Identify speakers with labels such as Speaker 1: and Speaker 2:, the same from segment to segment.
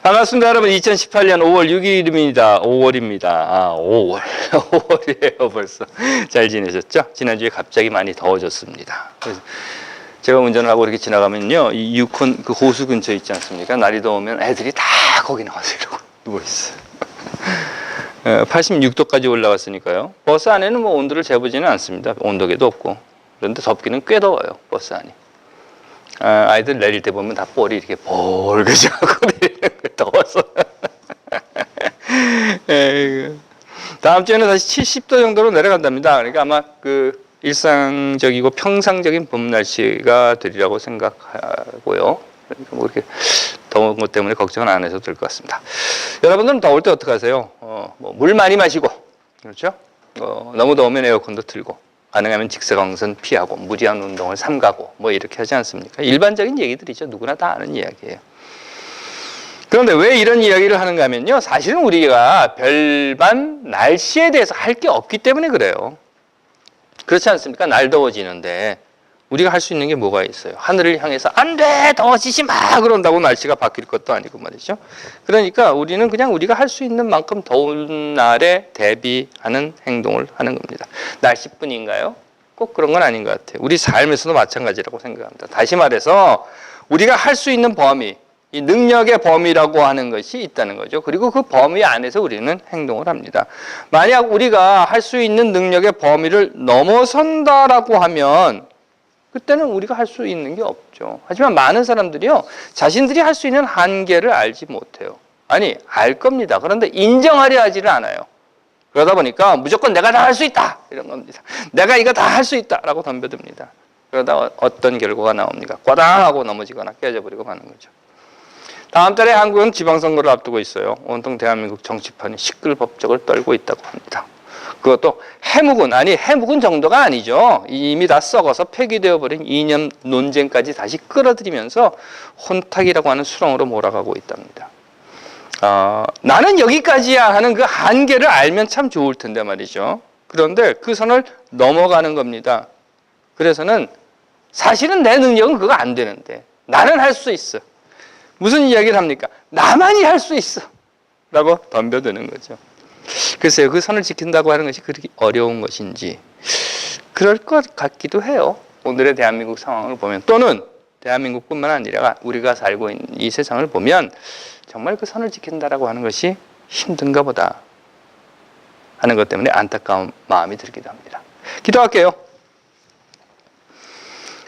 Speaker 1: 반갑습니다, 여러분. 2018년 5월 6일입니다. 5월입니다. 아, 5월. 5월이에요, 벌써. 잘 지내셨죠? 지난주에 갑자기 많이 더워졌습니다. 그래서 제가 운전을 하고 이렇게 지나가면요, 이 유콘 그 호수 근처 있지 않습니까? 날이 더우면 애들이 다 거기 나와서 이러고 누워있어요. 86도까지 올라갔으니까요. 버스 안에는 뭐 온도를 재보지는 않습니다. 온도계도 없고. 그런데 덥기는 꽤 더워요, 버스 안이. 아이들 내릴 때 보면 다 볼이 이렇게 볼그지하고 내리는 거 더워서. 다음 주에는 다시 70도 정도로 내려간답니다. 그러니까 아마 그 일상적이고 평상적인 봄 날씨가 되리라고 생각하고요. 그러니까 뭐 이렇게 더운 것 때문에 걱정은 안 해도 될 것 같습니다. 여러분들은 더울 때 어떻게 하세요? 뭐 물 많이 마시고, 그렇죠? 너무 더우면 에어컨도 틀고, 가능하면 직사광선 피하고, 무리한 운동을 삼가고, 뭐 이렇게 하지 않습니까? 일반적인 얘기들이죠. 누구나 다 아는 이야기예요. 그런데 왜 이런 이야기를 하는가 하면요, 사실은 우리가 별반 날씨에 대해서 할 게 없기 때문에 그래요. 그렇지 않습니까? 날 더워지는데 우리가 할 수 있는 게 뭐가 있어요? 하늘을 향해서 안 돼! 더워지지 마! 그런다고 날씨가 바뀔 것도 아니고 말이죠. 그러니까 우리는 그냥 우리가 할 수 있는 만큼 더운 날에 대비하는 행동을 하는 겁니다. 날씨뿐인가요? 꼭 그런 건 아닌 것 같아요. 우리 삶에서도 마찬가지라고 생각합니다. 다시 말해서 우리가 할 수 있는 범위, 이 능력의 범위라고 하는 것이 있다는 거죠. 그리고 그 범위 안에서 우리는 행동을 합니다. 만약 우리가 할 수 있는 능력의 범위를 넘어선다라고 하면 그때는 우리가 할 수 있는 게 없죠. 하지만 많은 사람들이요, 자신들이 할 수 있는 한계를 알지 못해요. 아니, 알 겁니다. 그런데 인정하려 하지를 않아요. 그러다 보니까 무조건 내가 다 할 수 있다! 이런 겁니다. 내가 이거 다 할 수 있다! 라고 덤벼듭니다. 그러다 어떤 결과가 나옵니까? 꽈당하고 넘어지거나 깨져버리고 마는 거죠. 다음 달에 한국은 지방선거를 앞두고 있어요. 온통 대한민국 정치판이 시끌벅적을 떨고 있다고 합니다. 그것도 해묵은, 아니 해묵은 정도가 아니죠. 이미 다 썩어서 폐기되어 버린 이념 논쟁까지 다시 끌어들이면서 혼탁이라고 하는 수렁으로 몰아가고 있답니다. 나는 여기까지야 하는 그 한계를 알면 참 좋을 텐데 말이죠. 그런데 그 선을 넘어가는 겁니다. 그래서는 사실은 내 능력은 그거 안 되는데 나는 할 수 있어. 무슨 이야기를 합니까? 나만이 할 수 있어 라고 덤벼드는 거죠. 글쎄요, 그 선을 지킨다고 하는 것이 그렇게 어려운 것인지 그럴 것 같기도 해요. 오늘의 대한민국 상황을 보면, 또는 대한민국뿐만 아니라 우리가 살고 있는 이 세상을 보면 정말 그 선을 지킨다라고 하는 것이 힘든가 보다 하는 것 때문에 안타까운 마음이 들기도 합니다. 기도할게요.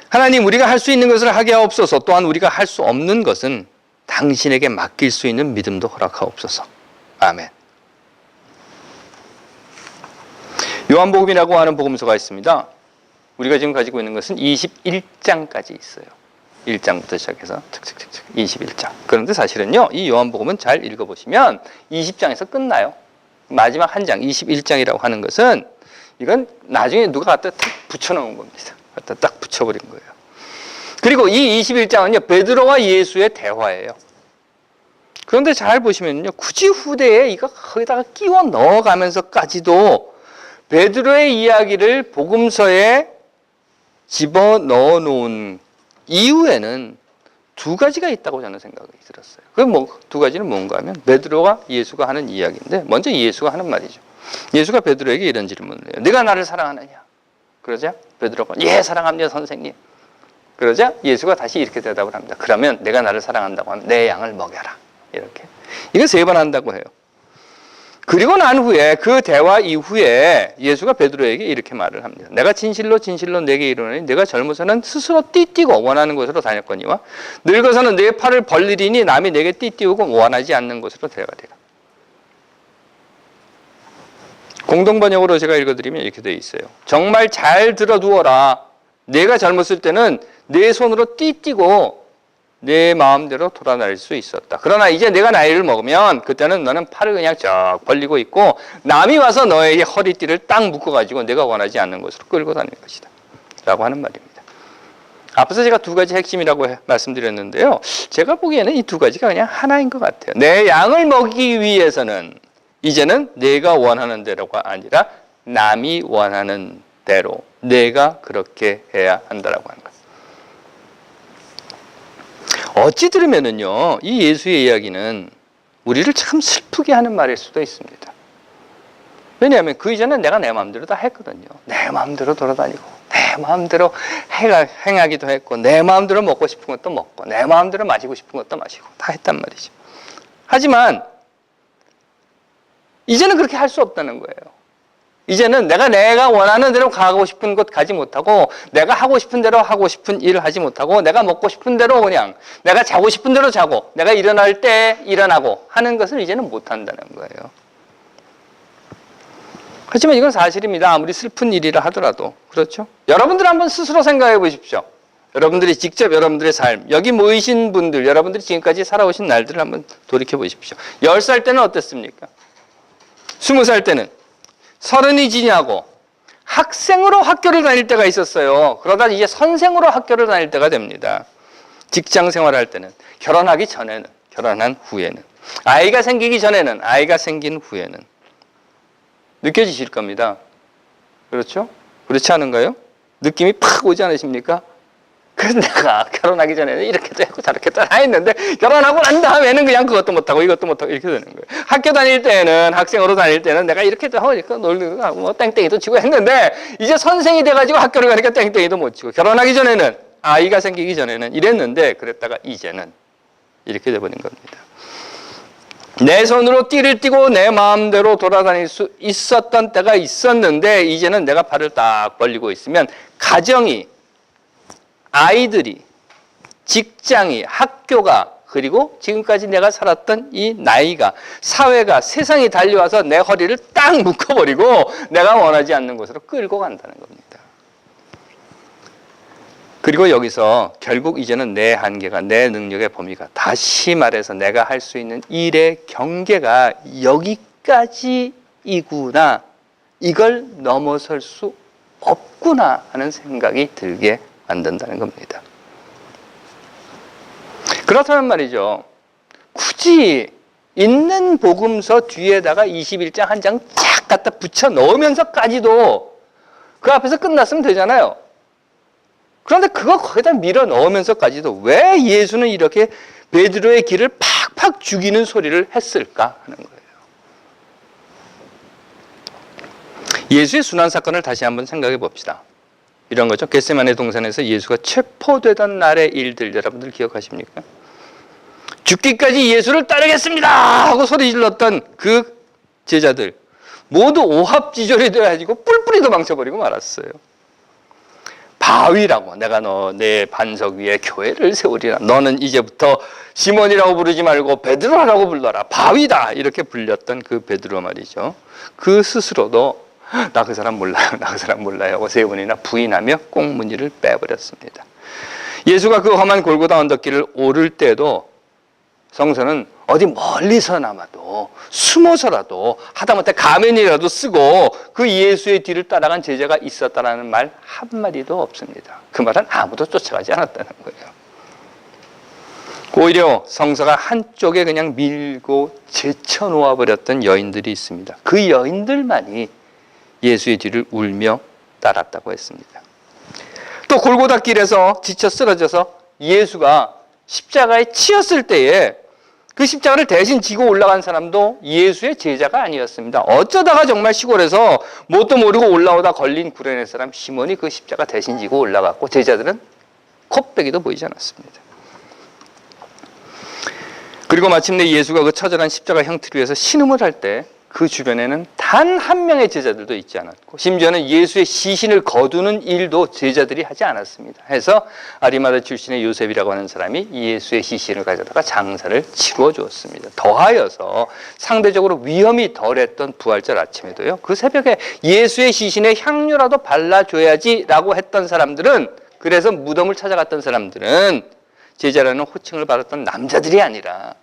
Speaker 1: 하나님, 우리가 할 수 있는 것을 하게 하옵소서. 또한 우리가 할 수 없는 것은 당신에게 맡길 수 있는 믿음도 허락하옵소서. 아멘. 요한복음이라고 하는 복음서가 있습니다. 우리가 지금 가지고 있는 것은 21장까지 있어요. 1장부터 시작해서 슥슥슥슥 21장. 그런데 사실은요, 이 요한복음은 잘 읽어보시면 20장에서 끝나요. 마지막 한 장, 21장이라고 하는 것은 이건 나중에 누가 갖다 딱 붙여놓은 겁니다. 갖다 딱 붙여버린 거예요. 그리고 이 21장은요, 베드로와 예수의 대화예요. 그런데 잘 보시면요, 굳이 후대에 이거 거기다가 끼워 넣어가면서까지도 베드로의 이야기를 복음서에 집어넣어 놓은 이유에는 두 가지가 있다고 저는 생각이 들었어요. 그 두 가지는 뭔가 하면 베드로와 예수가 하는 이야기인데, 먼저 예수가 하는 말이죠. 예수가 베드로에게 이런 질문을 해요. 네가 나를 사랑하느냐? 그러자 베드로가 예, 사랑합니다, 선생님. 그러자 예수가 다시 이렇게 대답을 합니다. 그러면 내가 나를 사랑한다고 하면 내 양을 먹여라. 이렇게. 이거 3번 한다고 해요. 그리고 난 후에, 그 대화 이후에 예수가 베드로에게 이렇게 말을 합니다. 내가 진실로 진실로 내게 이르노니 내가 젊어서는 스스로 띠뛰고 원하는 곳으로 다녔거니와 늙어서는 내 팔을 벌리리니 남이 내게 띠뛰고 원하지 않는 곳으로 데려가리라. 공동번역으로 제가 읽어드리면 이렇게 되어 있어요. 정말 잘 들어두어라. 내가 젊었을 때는 내 손으로 띠뛰고 내 마음대로 돌아다닐 수 있었다. 그러나 이제 내가 나이를 먹으면 그때는 너는 팔을 그냥 쫙 벌리고 있고 남이 와서 너에게 허리띠를 딱 묶어가지고 내가 원하지 않는 곳으로 끌고 다니는 것이다. 라고 하는 말입니다. 앞서서 제가 두 가지 핵심이라고 말씀드렸는데요. 제가 보기에는 이 두 가지가 그냥 하나인 것 같아요. 내 양을 먹이기 위해서는 이제는 내가 원하는 대로가 아니라 남이 원하는 대로 내가 그렇게 해야 한다라고 하는 거예요. 어찌 들으면은요, 이 예수의 이야기는 우리를 참 슬프게 하는 말일 수도 있습니다. 왜냐하면 그 이전에 내가 내 마음대로 다 했거든요. 내 마음대로 돌아다니고 내 마음대로 행하기도 했고 내 마음대로 먹고 싶은 것도 먹고 내 마음대로 마시고 싶은 것도 마시고 다 했단 말이죠. 하지만 이제는 그렇게 할 수 없다는 거예요. 이제는 내가 원하는 대로 가고 싶은 곳 가지 못하고 내가 하고 싶은 대로 하고 싶은 일을 하지 못하고 내가 먹고 싶은 대로 그냥 내가 자고 싶은 대로 자고 내가 일어날 때 일어나고 하는 것을 이제는 못한다는 거예요. 하지만 이건 사실입니다. 아무리 슬픈 일이라 하더라도. 그렇죠? 여러분들 한번 스스로 생각해 보십시오. 여러분들이 직접 여러분들의 삶, 여기 모이신 분들, 여러분들이 지금까지 살아오신 날들을 한번 돌이켜 보십시오. 10살 때는 어땠습니까? 20살 때는? 30이 지나고 학생으로 학교를 다닐 때가 있었어요. 그러다 이제 선생으로 학교를 다닐 때가 됩니다. 직장 생활할 때는, 결혼하기 전에는, 결혼한 후에는, 아이가 생기기 전에는, 아이가 생긴 후에는 느껴지실 겁니다. 그렇죠? 그렇지 않은가요? 느낌이 팍 오지 않으십니까? 그래서 내가 결혼하기 전에는 이렇게도 했고 저렇게도 다 했는데 결혼하고 난 다음에는 그냥 그것도 못하고 이것도 못하고 이렇게 되는 거예요. 학교 다닐 때는, 학생으로 다닐 때는 내가 이렇게도 하고 이렇게 놀고 하고 뭐 땡땡이도 치고 했는데 이제 선생이 돼가지고 학교를 가니까 땡땡이도 못 치고 결혼하기 전에는, 아이가 생기기 전에는 이랬는데 그랬다가 이제는 이렇게 돼버린 겁니다. 내 손으로 띠를 띠고 내 마음대로 돌아다닐 수 있었던 때가 있었는데 이제는 내가 발을 딱 벌리고 있으면 가정이, 아이들이, 직장이, 학교가, 그리고 지금까지 내가 살았던 이 나이가, 사회가, 세상이 달려와서 내 허리를 딱 묶어버리고 내가 원하지 않는 곳으로 끌고 간다는 겁니다. 그리고 여기서 결국 이제는 내 한계가, 내 능력의 범위가, 다시 말해서 내가 할 수 있는 일의 경계가 여기까지이구나, 이걸 넘어설 수 없구나 하는 생각이 들게 만든다는 겁니다. 그렇다면 말이죠, 굳이 있는 복음서 뒤에다가 21장 한 장 쫙 갖다 붙여 넣으면서까지도 그 앞에서 끝났으면 되잖아요. 그런데 그거 거기다 밀어 넣으면서까지도 왜 예수는 이렇게 베드로의 길을 팍팍 죽이는 소리를 했을까 하는 거예요. 예수의 순환 사건을 다시 한번 생각해 봅시다. 이런 거죠. 겟세마네 동산에서 예수가 체포되던 날의 일들 여러분들 기억하십니까? 죽기까지 예수를 따르겠습니다 하고 소리 질렀던 그 제자들 모두 오합지졸이 되어가지고 뿔뿔이도 망쳐버리고 말았어요. 바위라고, 내가 내 반석 위에 교회를 세우리라. 너는 이제부터 시몬이라고 부르지 말고 베드로라고 불러라. 바위다 이렇게 불렸던 그 베드로 말이죠. 그 스스로도 나 그 사람 몰라요, 나 그 사람 몰라요 하고 3번이나 부인하며 꽁무니를 빼버렸습니다. 예수가 그 험한 골고다 언덕길을 오를 때도 성서는 어디 멀리서나마도 숨어서라도 하다못해 가면이라도 쓰고 그 예수의 뒤를 따라간 제자가 있었다라는 말 한마디도 없습니다. 그 말은 아무도 쫓아가지 않았다는 거예요. 오히려 성서가 한쪽에 그냥 밀고 제쳐놓아 버렸던 여인들이 있습니다. 그 여인들만이 예수의 뒤를 울며 따랐다고 했습니다. 또 골고다 길에서 지쳐 쓰러져서 예수가 십자가에 치였을 때에 그 십자가를 대신 지고 올라간 사람도 예수의 제자가 아니었습니다. 어쩌다가 정말 시골에서 뭣도 모르고 올라오다 걸린 구레네 사람 시몬이 그 십자가 대신 지고 올라갔고 제자들은 콧배기도 보이지 않았습니다. 그리고 마침내 예수가 그 처절한 십자가 형틀 위에서 신음을 할 때 그 주변에는 단 한 명의 제자들도 있지 않았고 심지어는 예수의 시신을 거두는 일도 제자들이 하지 않았습니다. 해서 아리마다 출신의 요셉이라고 하는 사람이 예수의 시신을 가져다가 장사를 치루어 주었습니다. 더하여서 상대적으로 위험이 덜했던 부활절 아침에도요, 그 새벽에 예수의 시신에 향료라도 발라줘야지라고 했던 사람들은, 그래서 무덤을 찾아갔던 사람들은 제자라는 호칭을 받았던 남자들이 아니라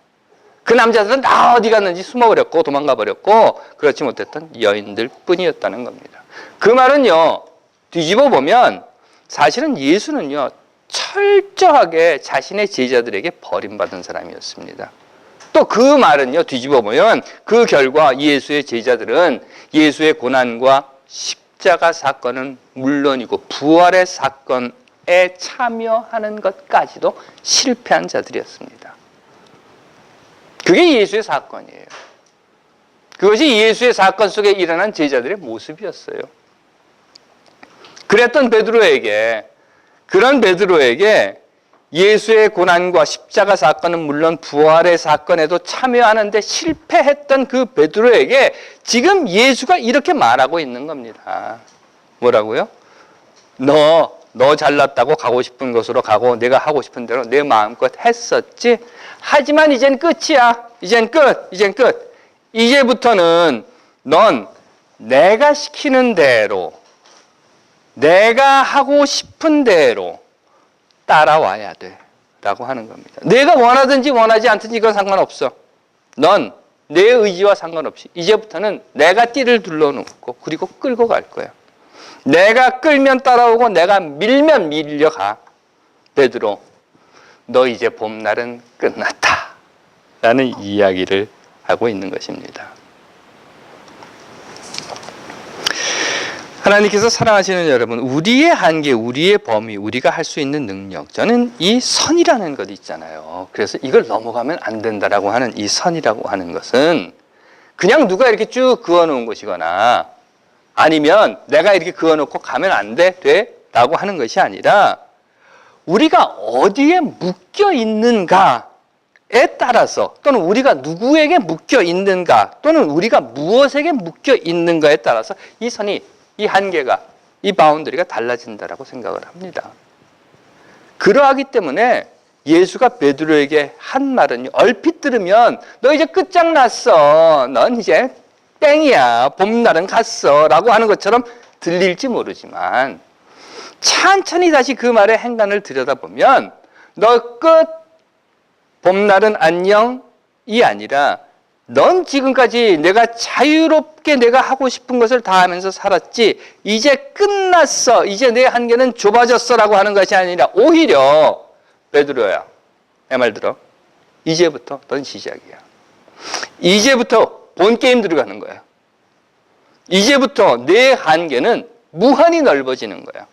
Speaker 1: 그 남자들은 다 어디 갔는지 숨어버렸고 도망가 버렸고 그렇지 못했던 여인들 뿐이었다는 겁니다. 그 말은요, 뒤집어 보면 사실은 예수는요 철저하게 자신의 제자들에게 버림받은 사람이었습니다. 또 그 말은요, 뒤집어 보면 그 결과 예수의 제자들은 예수의 고난과 십자가 사건은 물론이고 부활의 사건에 참여하는 것까지도 실패한 자들이었습니다. 그게 예수의 사건이에요. 그것이 예수의 사건 속에 일어난 제자들의 모습이었어요. 그랬던 그런 베드로에게 예수의 고난과 십자가 사건은 물론 부활의 사건에도 참여하는데 실패했던 그 베드로에게 지금 예수가 이렇게 말하고 있는 겁니다. 뭐라고요? 너 잘났다고 가고 싶은 곳으로 가고 내가 하고 싶은 대로 내 마음껏 했었지? 하지만 이젠 끝이야. 이젠 끝. 이제부터는 넌 내가 시키는 대로, 내가 하고 싶은 대로 따라와야 돼 라고 하는 겁니다. 내가 원하든지 원하지 않든지 이건 상관없어. 넌 내 의지와 상관없이 이제부터는 내가 띠를 둘러놓고 그리고 끌고 갈 거야. 내가 끌면 따라오고 내가 밀면 밀려가. 베드로, 너 이제 봄날은 끝났다 라는 이야기를 하고 있는 것입니다. 하나님께서 사랑하시는 여러분, 우리의 한계, 우리의 범위, 우리가 할 수 있는 능력, 저는 이 선이라는 것 있잖아요. 그래서 이걸 넘어가면 안 된다라고 하는 이 선이라고 하는 것은 그냥 누가 이렇게 쭉 그어놓은 것이거나 아니면 내가 이렇게 그어놓고 가면 안 돼? 라고 하는 것이 아니라 우리가 어디에 묶여 있는가에 따라서 또는 우리가 누구에게 묶여 있는가 또는 우리가 무엇에게 묶여 있는가에 따라서 이 선이, 이 한계가, 이 바운더리가 달라진다라고 생각을 합니다. 그러하기 때문에 예수가 베드로에게 한 말은요, 얼핏 들으면 너 이제 끝장났어. 넌 이제 땡이야. 봄날은 갔어. 라고 하는 것처럼 들릴지 모르지만 천천히 다시 그 말의 행간을 들여다보면 너 끝, 봄날은 안녕이 아니라 넌 지금까지 내가 자유롭게 내가 하고 싶은 것을 다 하면서 살았지 이제 끝났어. 이제 내 한계는 좁아졌어 라고 하는 것이 아니라 오히려 베드로야, 내 말 들어. 이제부터 넌 시작이야. 이제부터 본 게임 들어가는 거야. 이제부터 내 한계는 무한히 넓어지는 거야.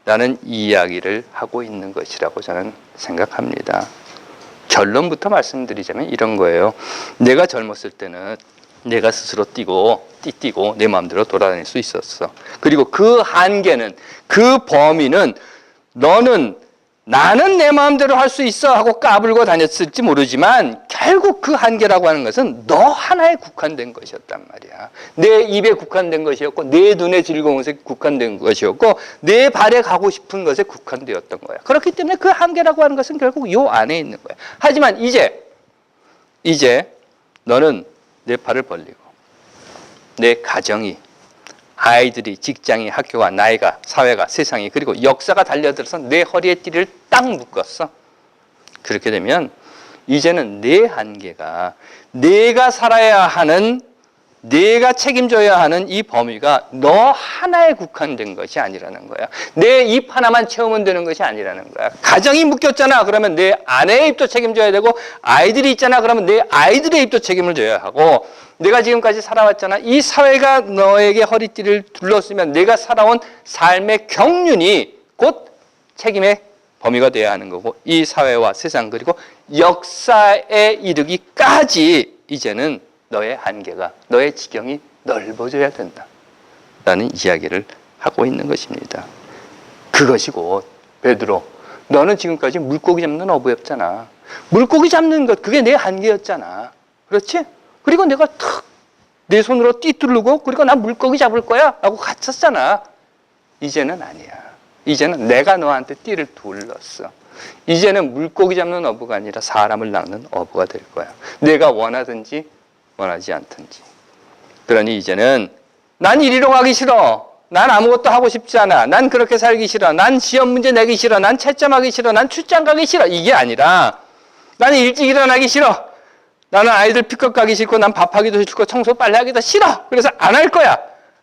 Speaker 1: 라는 이야기를 하고 있는 것이라고 저는 생각합니다. 결론부터 말씀드리자면 이런 거예요. 내가 젊었을 때는 내가 스스로 뛰고 내 마음대로 돌아다닐 수 있었어. 그리고 그 한계는, 그 범위는 나는 내 마음대로 할 수 있어 하고 까불고 다녔을지 모르지만 결국 그 한계라고 하는 것은 너 하나에 국한된 것이었단 말이야. 내 입에 국한된 것이었고 내 눈의 즐거운 것에 국한된 것이었고 내 발에 가고 싶은 것에 국한되었던 거야. 그렇기 때문에 그 한계라고 하는 것은 결국 요 안에 있는 거야. 하지만 이제 너는 내 팔을 벌리고 내 가정이, 아이들이, 직장이, 학교가, 나이가, 사회가, 세상이, 그리고 역사가 달려들어서 내 허리에 띠를 딱 묶었어. 그렇게 되면 이제는 내 한계가 내가 살아야 하는, 내가 책임져야 하는 이 범위가 너 하나에 국한된 것이 아니라는 거야. 내 입 하나만 채우면 되는 것이 아니라는 거야. 가정이 묶였잖아. 그러면 내 아내의 입도 책임져야 되고, 아이들이 있잖아. 그러면 내 아이들의 입도 책임을 져야 하고, 내가 지금까지 살아왔잖아. 이 사회가 너에게 허리띠를 둘렀으면 내가 살아온 삶의 경륜이 곧 책임의 범위가 되어야 하는 거고, 이 사회와 세상 그리고 역사에 이르기까지 이제는 너의 한계가, 너의 지경이 넓어져야 된다 라는 이야기를 하고 있는 것입니다. 그것이 곧 베드로, 너는 지금까지 물고기 잡는 어부였잖아. 물고기 잡는 것, 그게 내 한계였잖아. 그렇지? 그리고 내가 탁 내 손으로 띠뚫르고 그리고 나 물고기 잡을 거야 라고 갇혔잖아. 이제는 아니야. 이제는 내가 너한테 띠를 둘렀어. 이제는 물고기 잡는 어부가 아니라 사람을 낚는 어부가 될 거야. 내가 원하든지 원하지 않든지. 그러니 이제는 난 이리로 가기 싫어. 난 아무것도 하고 싶지 않아. 난 그렇게 살기 싫어. 난 시험 문제 내기 싫어. 난 채점하기 싫어. 난 출장 가기 싫어. 이게 아니라 나는 일찍 일어나기 싫어. 나는 아이들 픽업 가기 싫고 난 밥하기도 싫고 청소 빨래 하기도 싫어. 그래서 안 할 거야.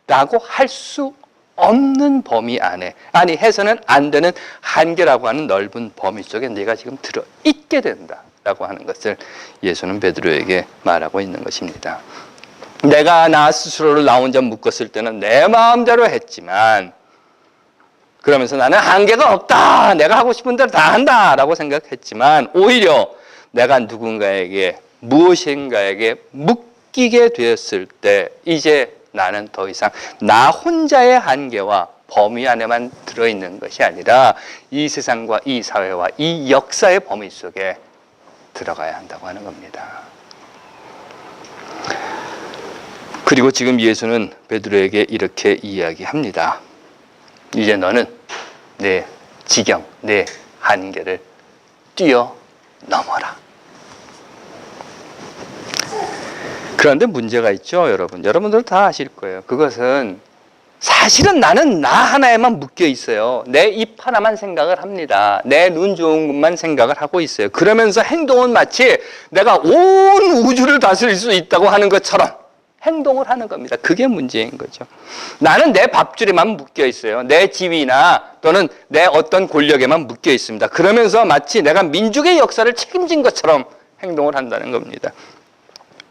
Speaker 1: 라고 할 수 없는 범위 안에, 아니 해서는 안 되는 한계라고 하는 넓은 범위 속에 내가 지금 들어있게 된다 라고 하는 것을 예수는 베드로에게 말하고 있는 것입니다. 내가 나 스스로를 나 혼자 묶었을 때는 내 마음대로 했지만 그러면서 나는 한계가 없다. 내가 하고 싶은 대로 다 한다 라고 생각했지만 오히려 내가 누군가에게 무엇인가에게 묶이게 되었을 때 이제 나는 더 이상 나 혼자의 한계와 범위 안에만 들어있는 것이 아니라 이 세상과 이 사회와 이 역사의 범위 속에 들어가야 한다고 하는 겁니다. 그리고 지금 예수는 베드로에게 이렇게 이야기합니다. 이제 너는 내 지경, 내 한계를 뛰어넘어라. 그런데 문제가 있죠, 여러분. 여러분들 다 아실 거예요. 그것은 사실은 나는 나 하나에만 묶여 있어요. 내 입 하나만 생각을 합니다. 내 눈 좋은 것만 생각을 하고 있어요. 그러면서 행동은 마치 내가 온 우주를 다스릴 수 있다고 하는 것처럼 행동을 하는 겁니다. 그게 문제인 거죠. 나는 내 밥줄에만 묶여 있어요. 내 지위나 또는 내 어떤 권력에만 묶여 있습니다. 그러면서 마치 내가 민족의 역사를 책임진 것처럼 행동을 한다는 겁니다.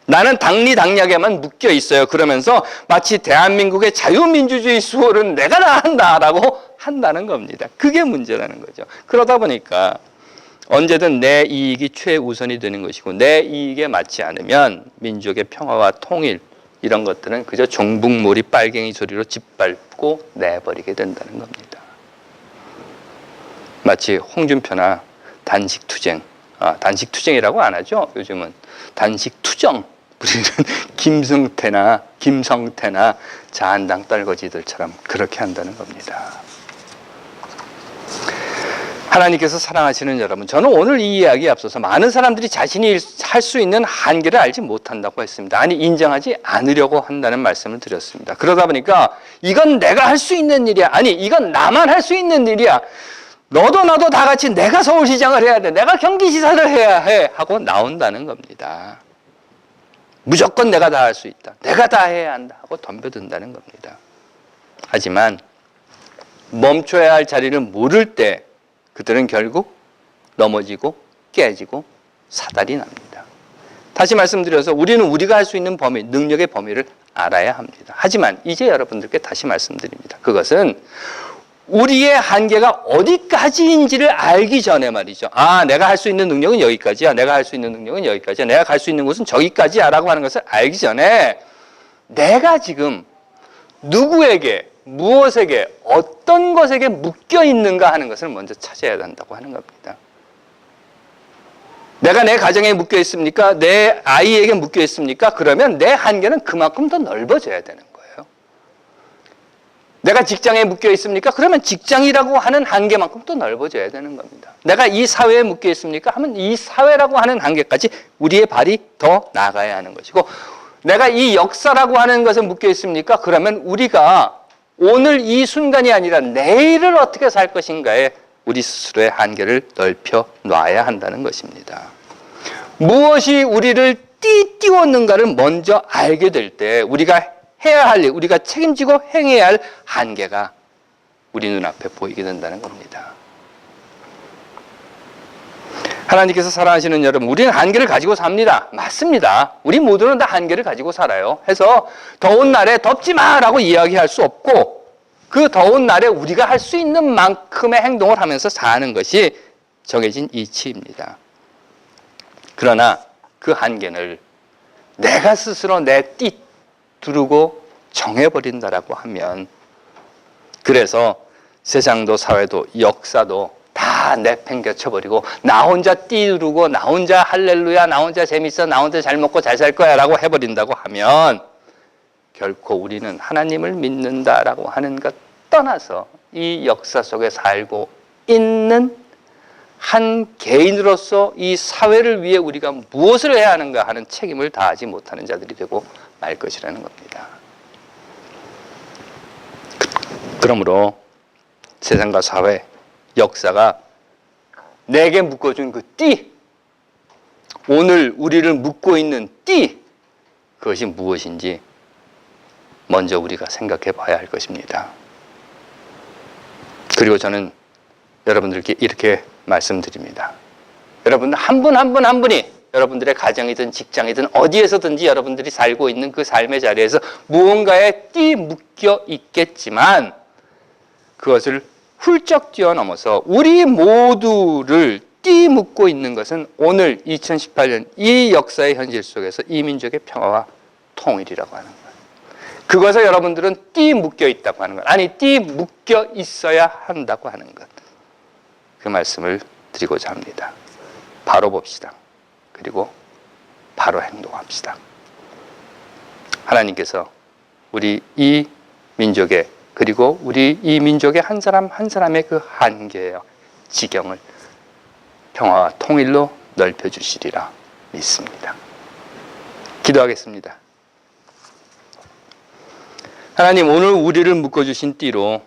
Speaker 1: 나는 당리당략에만 묶여 있어요. 그러면서 마치 대한민국의 자유민주주의 수호를 내가 다 한다라고 한다는 겁니다. 그게 문제라는 거죠. 그러다 보니까 언제든 내 이익이 최우선이 되는 것이고 내 이익에 맞지 않으면 민족의 평화와 통일 이런 것들은 그저 종북몰이 빨갱이 소리로 짓밟고 내버리게 된다는 겁니다. 마치 홍준표나 단식투쟁, 단식투쟁이라고 안 하죠. 요즘은 단식투정 부리는 김성태나 자한당 떨거지들처럼 그렇게 한다는 겁니다. 하나님께서 사랑하시는 여러분, 저는 오늘 이 이야기에 앞서서 많은 사람들이 자신이 할 수 있는 한계를 알지 못한다고 했습니다. 아니, 인정하지 않으려고 한다는 말씀을 드렸습니다. 그러다 보니까 이건 내가 할 수 있는 일이야. 아니, 이건 나만 할 수 있는 일이야. 너도 나도 다 같이 내가 서울시장을 해야 돼. 내가 경기지사를 해야 해. 하고 나온다는 겁니다. 무조건 내가 다 할 수 있다. 내가 다 해야 한다. 하고 덤벼든다는 겁니다. 하지만 멈춰야 할 자리를 모를 때 그들은 결국 넘어지고 깨지고 사달이 납니다. 다시 말씀드려서 우리는 우리가 할 수 있는 범위, 능력의 범위를 알아야 합니다. 하지만 이제 여러분들께 다시 말씀드립니다. 그것은 우리의 한계가 어디까지인지를 알기 전에 말이죠. 내가 할 수 있는 능력은 여기까지야. 내가 할 수 있는 능력은 여기까지야. 내가 갈 수 있는 곳은 저기까지야. 라고 하는 것을 알기 전에 내가 지금 누구에게, 무엇에게, 어떤 것에게 묶여 있는가 하는 것을 먼저 찾아야 한다고 하는 겁니다. 내가 내 가정에 묶여 있습니까? 내 아이에게 묶여 있습니까? 그러면 내 한계는 그만큼 더 넓어져야 되는 거예요. 내가 직장에 묶여 있습니까? 그러면 직장이라고 하는 한계만큼 또 넓어져야 되는 겁니다. 내가 이 사회에 묶여 있습니까? 하면 이 사회라고 하는 한계까지 우리의 발이 더 나가야 하는 것이고, 내가 이 역사라고 하는 것에 묶여 있습니까? 그러면 우리가 오늘 이 순간이 아니라 내일을 어떻게 살 것인가에 우리 스스로의 한계를 넓혀 놔야 한다는 것입니다. 무엇이 우리를 띄웠는가를 먼저 알게 될 때 우리가 해야 할 일, 우리가 책임지고 행해야 할 한계가 우리 눈앞에 보이게 된다는 겁니다. 하나님께서 사랑하시는 여러분, 우리는 한계를 가지고 삽니다. 맞습니다. 우리 모두는 다 한계를 가지고 살아요. 해서 더운 날에 덥지 마라고 이야기할 수 없고 그 더운 날에 우리가 할 수 있는 만큼의 행동을 하면서 사는 것이 정해진 이치입니다. 그러나 그 한계를 내가 스스로 두르고 정해버린다라고 하면, 그래서 세상도 사회도 역사도 다 내팽개쳐버리고 나 혼자 띠두르고 나 혼자 할렐루야, 나 혼자 재밌어, 나 혼자 잘 먹고 잘 살 거야 라고 해버린다고 하면 결코 우리는 하나님을 믿는다라고 하는 것 떠나서 이 역사 속에 살고 있는 한 개인으로서 이 사회를 위해 우리가 무엇을 해야 하는가 하는 책임을 다하지 못하는 자들이 되고 말 것이라는 겁니다. 그러므로 세상과 사회, 역사가 내게 묶어준 그 띠, 오늘 우리를 묶고 있는 띠, 그것이 무엇인지 먼저 우리가 생각해 봐야 할 것입니다. 그리고 저는 여러분들께 이렇게 말씀드립니다. 여러분들 한 분 한 분 한 분이 여러분들의 가정이든 직장이든 어디에서든지 여러분들이 살고 있는 그 삶의 자리에서 무언가에 띠 묶여 있겠지만 그것을 훌쩍 뛰어넘어서 우리 모두를 띠 묶고 있는 것은 오늘 2018년 이 역사의 현실 속에서 이 민족의 평화와 통일이라고 하는 거예요. 그것에 여러분들은 띠 묶여 있다고 하는 것, 아니 띠 묶여 있어야 한다고 하는 것, 그 말씀을 드리고자 합니다. 바로 봅시다. 그리고 바로 행동합시다. 하나님께서 우리 이 민족의, 그리고 우리 이 민족의 한 사람 한 사람의 그 한계와 지경을 평화와 통일로 넓혀주시리라 믿습니다. 기도하겠습니다. 하나님, 오늘 우리를 묶어주신 띠로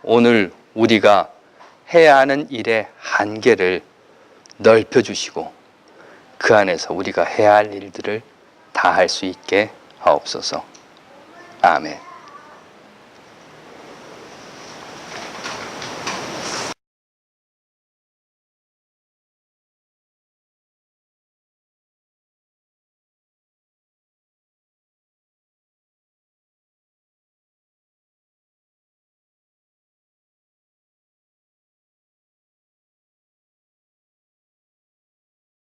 Speaker 1: 오늘 우리가 해야 하는 일의 한계를 넓혀주시고 그 안에서 우리가 해야 할 일들을 다 할 수 있게 하옵소서. 아멘.